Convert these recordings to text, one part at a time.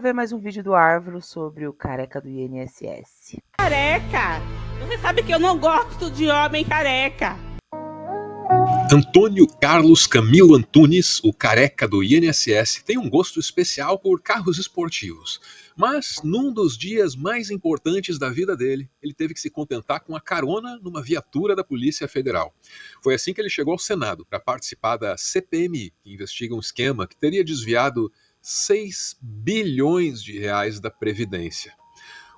Ver mais um vídeo do Árvore sobre o careca do INSS. Careca! Você sabe que eu não gosto de homem careca. Antônio Carlos Camilo Antunes, o careca do INSS, tem um gosto especial por carros esportivos. Mas, num dos dias mais importantes da vida dele, ele teve que se contentar com a carona numa viatura da Polícia Federal. Foi assim que ele chegou ao Senado para participar da CPMI, que investiga um esquema que teria desviado 6 bilhões de reais da Previdência.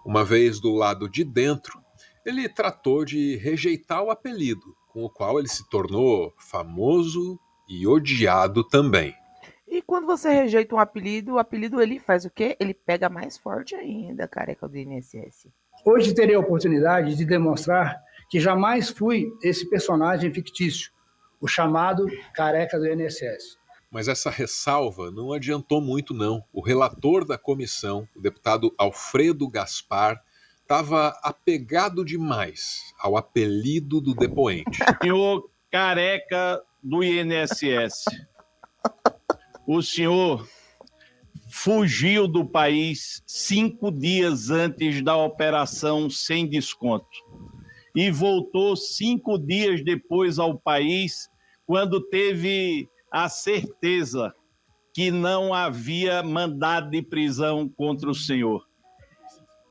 Uma vez do lado de dentro, ele tratou de rejeitar o apelido, com o qual ele se tornou famoso e odiado também. E quando você rejeita um apelido, o apelido ele faz o quê? Ele pega mais forte ainda, careca do INSS. Hoje terei a oportunidade de demonstrar que jamais fui esse personagem fictício, o chamado careca do INSS. Mas essa ressalva não adiantou muito não. O relator da comissão, o deputado Alfredo Gaspar, estava apegado demais ao apelido do depoente. Senhor careca do INSS, o senhor fugiu do país 5 dias antes da operação sem desconto e voltou 5 dias depois ao país quando teve a certeza que não havia mandado de prisão contra o senhor.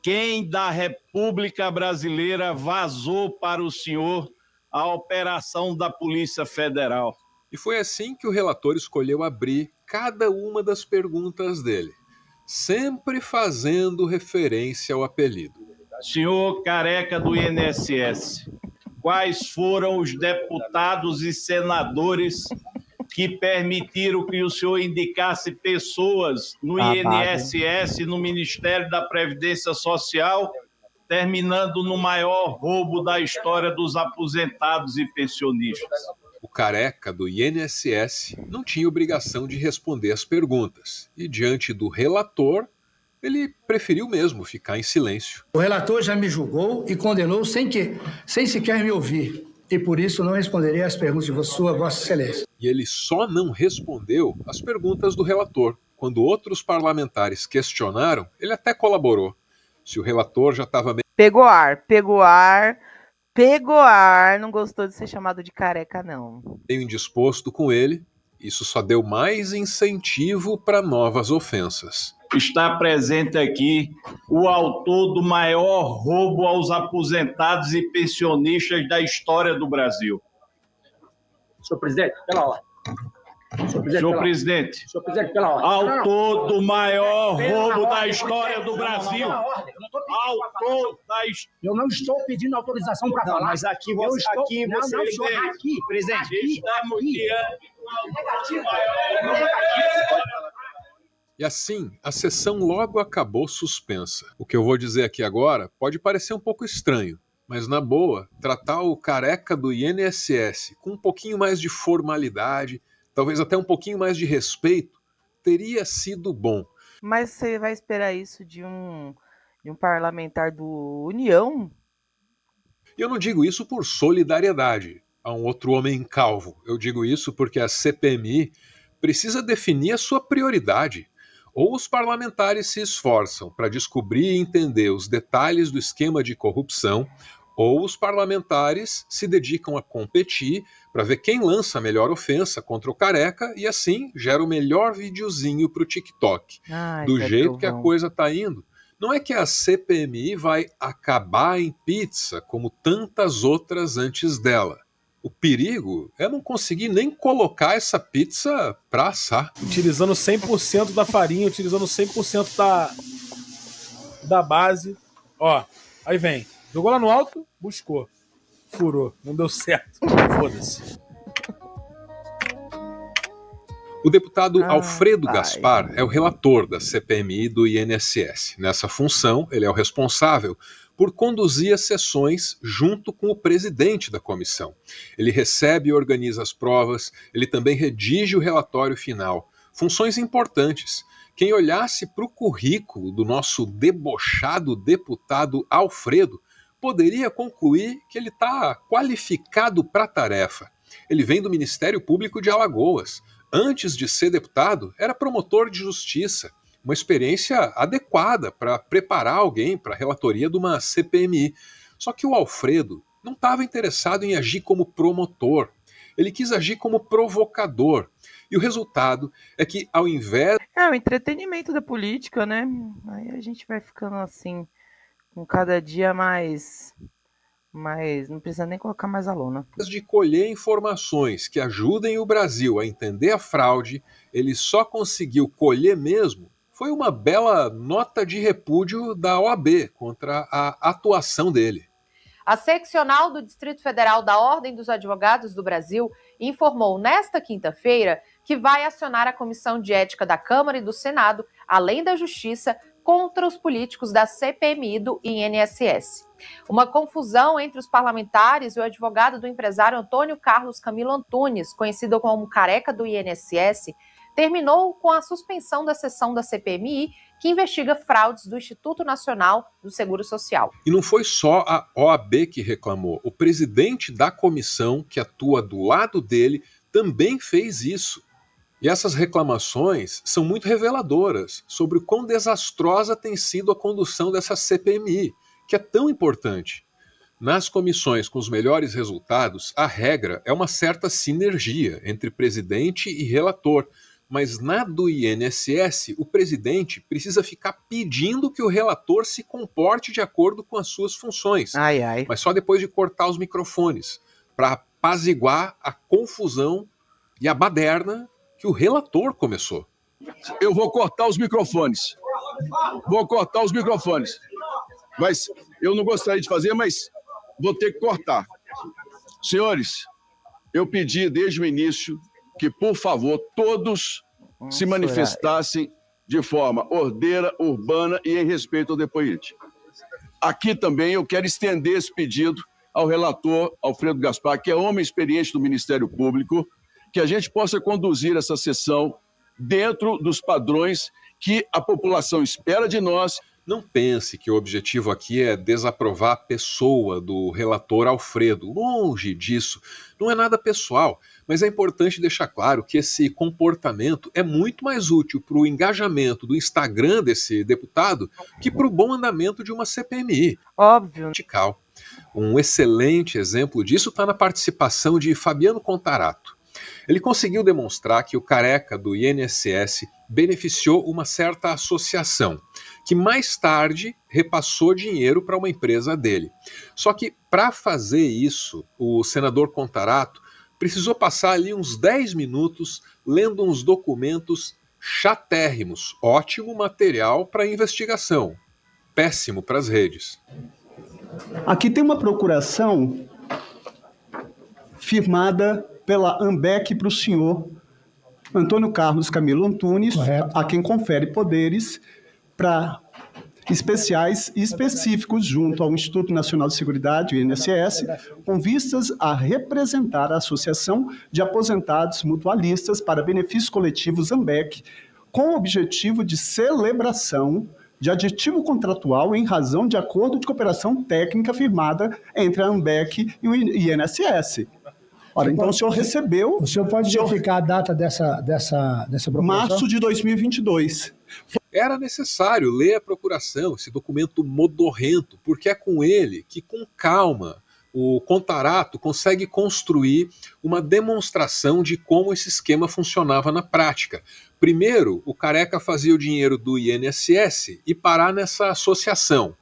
Quem da República Brasileira vazou para o senhor a operação da Polícia Federal? E foi assim que o relator escolheu abrir cada uma das perguntas dele, sempre fazendo referência ao apelido. Senhor careca do INSS, quais foram os deputados e senadores que permitiram que o senhor indicasse pessoas no INSS, no Ministério da Previdência Social, terminando no maior roubo da história dos aposentados e pensionistas? O careca do INSS não tinha obrigação de responder as perguntas, e diante do relator, ele preferiu mesmo ficar em silêncio. O relator já me julgou e condenou sem sequer me ouvir, e por isso não responderei às perguntas de Vossa Excelência. E ele só não respondeu às perguntas do relator. Quando outros parlamentares questionaram, ele até colaborou. Se o relator já estava meio... Pegou ar, não gostou de ser chamado de careca, não. meio indisposto com ele, isso só deu mais incentivo para novas ofensas. Está presente aqui o autor do maior roubo aos aposentados e pensionistas da história do Brasil. Senhor presidente, pela ordem. Senhor presidente, pela ordem. autor do maior roubo da história do Brasil. Autor da história. Eu não estou pedindo autorização para falar. Mas aqui você, presidente, estamos diante do maior. E assim, a sessão logo acabou suspensa. O que eu vou dizer aqui agora pode parecer um pouco estranho, mas na boa, tratar o careca do INSS com um pouquinho mais de formalidade, talvez até um pouquinho mais de respeito, teria sido bom. Mas você vai esperar isso de um parlamentar do União? E eu não digo isso por solidariedade a um outro homem calvo. Eu digo isso porque a CPMI precisa definir a sua prioridade. Ou os parlamentares se esforçam para descobrir e entender os detalhes do esquema de corrupção, ou os parlamentares se dedicam a competir para ver quem lança a melhor ofensa contra o careca e assim gera o melhor videozinho para o TikTok. Do jeito que a coisa está indo, não é que a CPMI vai acabar em pizza como tantas outras antes dela. O perigo é não conseguir nem colocar essa pizza para assar. Utilizando 100% da farinha, utilizando 100% da base. Ó, aí vem. Jogou lá no alto, buscou. Furou. Não deu certo. Foda-se. O deputado Alfredo Gaspar é o relator da CPMI do INSS. Nessa função, ele é o responsável por conduzir as sessões junto com o presidente da comissão. Ele recebe e organiza as provas, ele também redige o relatório final. Funções importantes. Quem olhasse para o currículo do nosso debochado deputado Alfredo poderia concluir que ele está qualificado para a tarefa. Ele vem do Ministério Público de Alagoas. Antes de ser deputado, era promotor de justiça. uma experiência adequada para preparar alguém para a relatoria de uma CPMI. Só que o Alfredo não estava interessado em agir como promotor, ele quis agir como provocador. E o resultado é que, ao invés... É o entretenimento da política, né? Aí a gente vai ficando assim, com cada dia mais... não precisa nem colocar mais a lona. de colher informações que ajudem o Brasil a entender a fraude, ele só conseguiu colher mesmo foi uma bela nota de repúdio da OAB contra a atuação dele. A seccional do Distrito Federal da Ordem dos Advogados do Brasil informou nesta quinta-feira que vai acionar a Comissão de Ética da Câmara e do Senado, além da Justiça, contra os políticos da CPMI do INSS. Uma confusão entre os parlamentares e o advogado do empresário Antônio Carlos Camilo Antunes, conhecido como Careca do INSS, terminou com a suspensão da sessão da CPMI, que investiga fraudes do Instituto Nacional do Seguro Social. E não foi só a OAB que reclamou. O presidente da comissão, que atua do lado dele, também fez isso. E essas reclamações são muito reveladoras sobre o quão desastrosa tem sido a condução dessa CPMI, que é tão importante. Nas comissões com os melhores resultados, a regra é uma certa sinergia entre presidente e relator. Mas na do INSS, o presidente precisa ficar pedindo que o relator se comporte de acordo com as suas funções. Mas só depois de cortar os microfones, para apaziguar a confusão e a baderna que o relator começou. Eu vou cortar os microfones. Mas eu não gostaria de fazer, mas vou ter que cortar. Senhores, eu pedi desde o início que, por favor, todos se manifestassem de forma ordeira, urbana e em respeito ao depoente. Aqui também eu quero estender esse pedido ao relator Alfredo Gaspar, que é homem experiente do Ministério Público, que a gente possa conduzir essa sessão dentro dos padrões que a população espera de nós. Não pense que o objetivo aqui é desaprovar a pessoa do relator Alfredo. Longe disso. Não é nada pessoal, mas é importante deixar claro que esse comportamento é muito mais útil para o engajamento do Instagram desse deputado que para o bom andamento de uma CPMI. Óbvio. Um excelente exemplo disso está na participação de Fabiano Contarato. Ele conseguiu demonstrar que o Careca do INSS beneficiou uma certa associação, que mais tarde repassou dinheiro para uma empresa dele. Só que, para fazer isso, o senador Contarato precisou passar ali uns 10 minutos lendo uns documentos chatérrimos. Ótimo material para investigação, péssimo para as redes. Aqui tem uma procuração firmada pela ANBEC para o senhor Antônio Carlos Camilo Antunes, a quem confere poderes para especiais e específicos junto ao Instituto Nacional de Seguridade, o INSS, com vistas a representar a Associação de Aposentados Mutualistas para Benefícios Coletivos ANBEC, com o objetivo de celebração de aditivo contratual em razão de acordo de cooperação técnica firmada entre a ANBEC e o INSS. Ora, então o senhor recebeu... O senhor pode verificar a data dessa procuração? Março de 2022. Era necessário ler a procuração, esse documento modorrento, porque é com ele que, com calma, o Contarato consegue construir uma demonstração de como esse esquema funcionava na prática. Primeiro, o Careca fazia o dinheiro do INSS e parar nessa associação.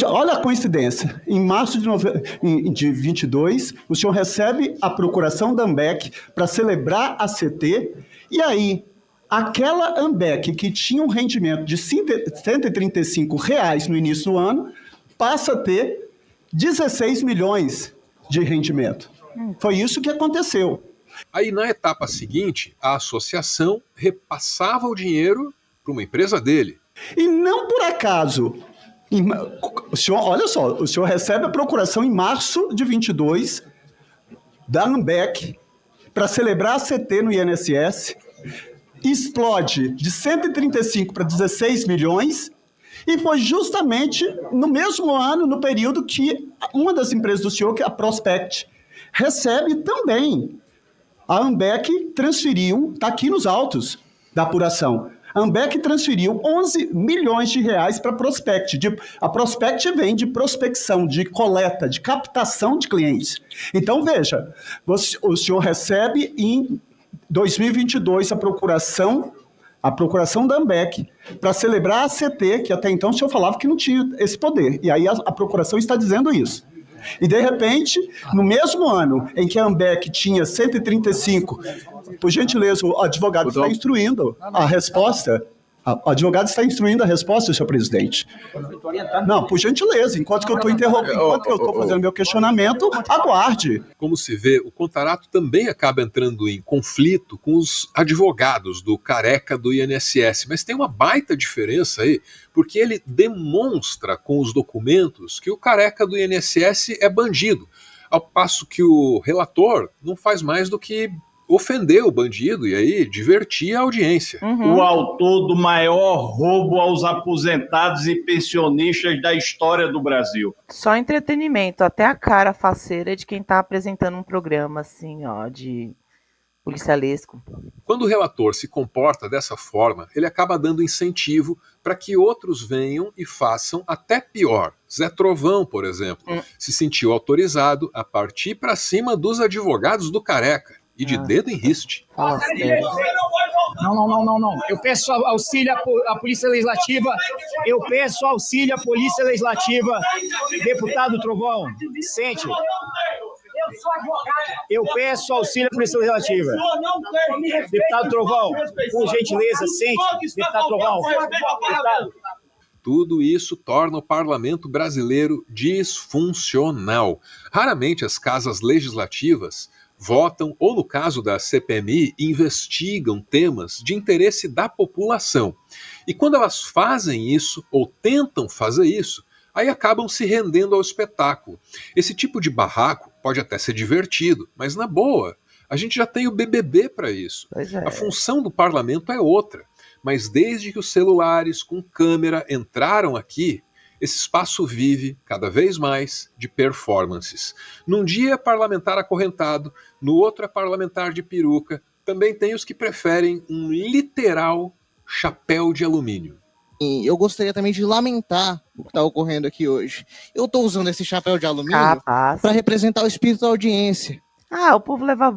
Olha a coincidência, em março de 22, o senhor recebe a procuração da ANBEC para celebrar a CT, e aí, aquela ANBEC que tinha um rendimento de R$ 135 no início do ano, passa a ter 16 milhões de rendimento. Foi isso que aconteceu. Aí, na etapa seguinte, a associação repassava o dinheiro para uma empresa dele. E não por acaso... O senhor, olha só, o senhor recebe a procuração em março de 22 da ANBEC para celebrar a CT no INSS, explode de 135 para 16 milhões e foi justamente no mesmo ano, no período que uma das empresas do senhor, que é a Prospect, recebe também. A ANBEC transferiu, está aqui nos autos da apuração, A Ambec transferiu 11 milhões de reais para a Prospect. A Prospect vem de prospecção, de coleta, de captação de clientes. Então, veja, o senhor recebe em 2022 a procuração da Ambec para celebrar a CT, que até então o senhor falava que não tinha esse poder. E aí a procuração está dizendo isso. E, de repente, no mesmo ano em que a Ambec tinha 135, por gentileza, o advogado está instruindo a resposta. O advogado está instruindo a resposta, senhor presidente. Não, por gentileza, enquanto que eu estou interrompendo, enquanto eu estou fazendo meu questionamento, aguarde. Como se vê, o Contarato também acaba entrando em conflito com os advogados do careca do INSS, mas tem uma baita diferença aí, porque ele demonstra com os documentos que o careca do INSS é bandido, ao passo que o relator não faz mais do que ofender o bandido e aí divertir a audiência. O autor do maior roubo aos aposentados e pensionistas da história do Brasil. Só entretenimento, até a cara faceira de quem tá apresentando um programa assim, ó, de policialesco. Quando o relator se comporta dessa forma, ele acaba dando incentivo para que outros venham e façam até pior. Zé Trovão, por exemplo, se sentiu autorizado a partir para cima dos advogados do careca. E de dedo em riste. Não. Eu peço auxílio à Polícia Legislativa. Deputado Trovão, sente. Eu peço auxílio à Polícia Legislativa. Deputado Trovão, por gentileza, sente. Deputado Trovão. Deputado. Tudo isso torna o parlamento brasileiro disfuncional. Raramente as casas legislativas votam, ou no caso da CPMI, investigam temas de interesse da população. E quando elas fazem isso, ou tentam fazer isso, aí acabam se rendendo ao espetáculo. Esse tipo de barraco pode até ser divertido, mas na boa, a gente já tem o BBB para isso. A função do parlamento é outra, mas desde que os celulares com câmera entraram aqui, esse espaço vive, cada vez mais, de performances. Num dia é parlamentar acorrentado, no outro é parlamentar de peruca. Também tem os que preferem um literal chapéu de alumínio. E eu gostaria também de lamentar o que está ocorrendo aqui hoje. Eu estou usando esse chapéu de alumínio para representar o espírito da audiência. O povo leva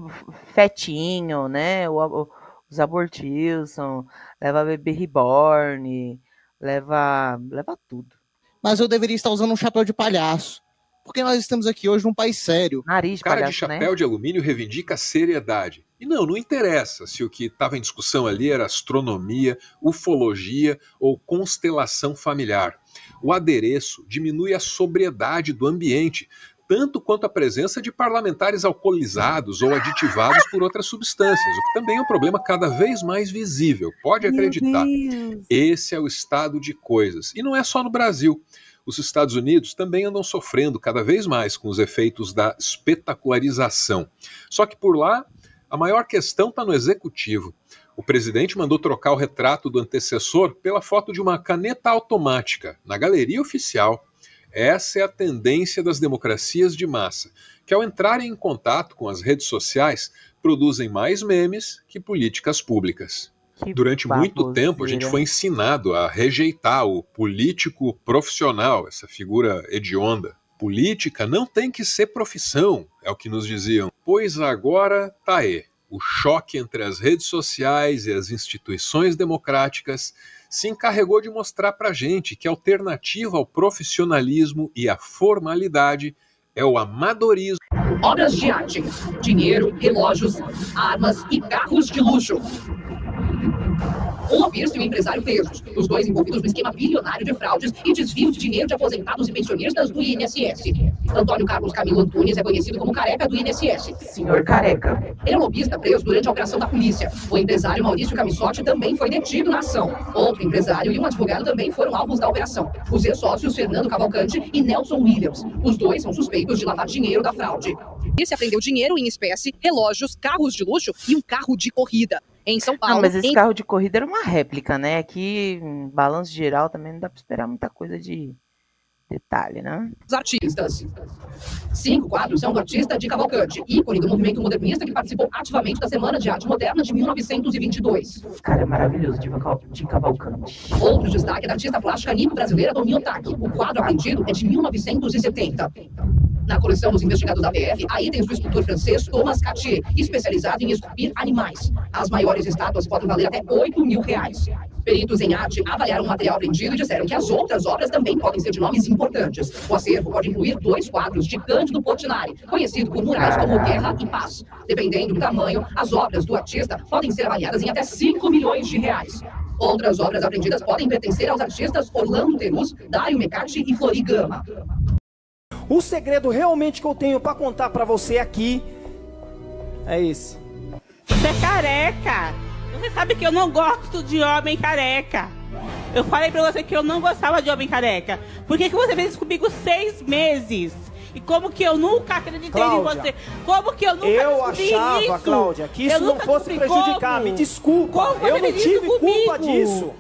fetinho, né? Os abortilson, leva bebê reborn, leva tudo. Mas eu deveria estar usando um chapéu de palhaço, porque nós estamos aqui hoje num país sério. O cara de chapéu de alumínio reivindica seriedade. E não interessa se o que estava em discussão ali era astronomia, ufologia ou constelação familiar. O adereço diminui a sobriedade do ambiente, tanto quanto a presença de parlamentares alcoolizados ou aditivados por outras substâncias, o que também é um problema cada vez mais visível. Pode acreditar. Esse é o estado de coisas. E não é só no Brasil. Os Estados Unidos também andam sofrendo cada vez mais com os efeitos da espetacularização. Só que por lá, a maior questão está no executivo. O presidente mandou trocar o retrato do antecessor pela foto de uma caneta automática na galeria oficial. Essa é a tendência das democracias de massa, que ao entrarem em contato com as redes sociais, produzem mais memes que políticas públicas. Durante muito tempo, a gente foi ensinado a rejeitar o político profissional, essa figura hedionda. Política não tem que ser profissão, é o que nos diziam. Pois agora tá aí. O choque entre as redes sociais e as instituições democráticas se encarregou de mostrar pra gente que a alternativa ao profissionalismo e à formalidade é o amadorismo. Obras de arte, dinheiro, relógios, armas e carros de luxo. Um lobista e um empresário presos, os dois envolvidos no esquema bilionário de fraudes e desvio de dinheiro de aposentados e pensionistas do INSS. Antônio Carlos Camilo Antunes é conhecido como Careca do INSS. Senhor Careca. Ele é um lobista preso durante a operação da polícia. O empresário Maurício Camissotti também foi detido na ação. Outro empresário e um advogado também foram alvos da operação. Os ex-sócios Fernando Cavalcante e Nelson Williams. Os dois são suspeitos de lavar dinheiro da fraude. E se apreendeu dinheiro em espécie, relógios, carros de luxo e um carro de corrida. Em São Paulo. Não, mas esse carro de corrida era uma réplica, né? Aqui, em balanço geral, também não dá pra esperar muita coisa de Detalhe, né? Os artistas. 5 quadros são do artista de Cavalcante, ícone do movimento modernista que participou ativamente da Semana de Arte Moderna de 1922. Cara, é maravilhoso de Cavalcante. Outro destaque é da artista plástica nipo-brasileira Domi Otaki. O quadro apreendido é de 1970. Na coleção dos investigados da PF, há itens do escultor francês Thomas Cartier, especializado em esculpir animais. As maiores estátuas podem valer até R$8.000. Peritos em arte avaliaram o material apreendido e disseram que as outras obras também podem ser de nomes importantes. O acervo pode incluir 2 quadros de Cândido Portinari, conhecido por murais como Guerra e Paz. Dependendo do tamanho, as obras do artista podem ser avaliadas em até R$5 milhões. Outras obras apreendidas podem pertencer aos artistas Orlando Terus, Dario Mecati e Flori Gama. O segredo realmente que eu tenho pra contar pra você aqui é esse. Você é careca. Você sabe que eu não gosto de homem careca. Eu falei pra você que eu não gostava de homem careca. Por que você fez isso comigo 6 meses? E como que eu nunca acreditei Cláudia, em você? Como que eu nunca descobri achava, isso? Cláudia, que isso não fosse prejudicar. Me desculpa, eu não tive culpa disso.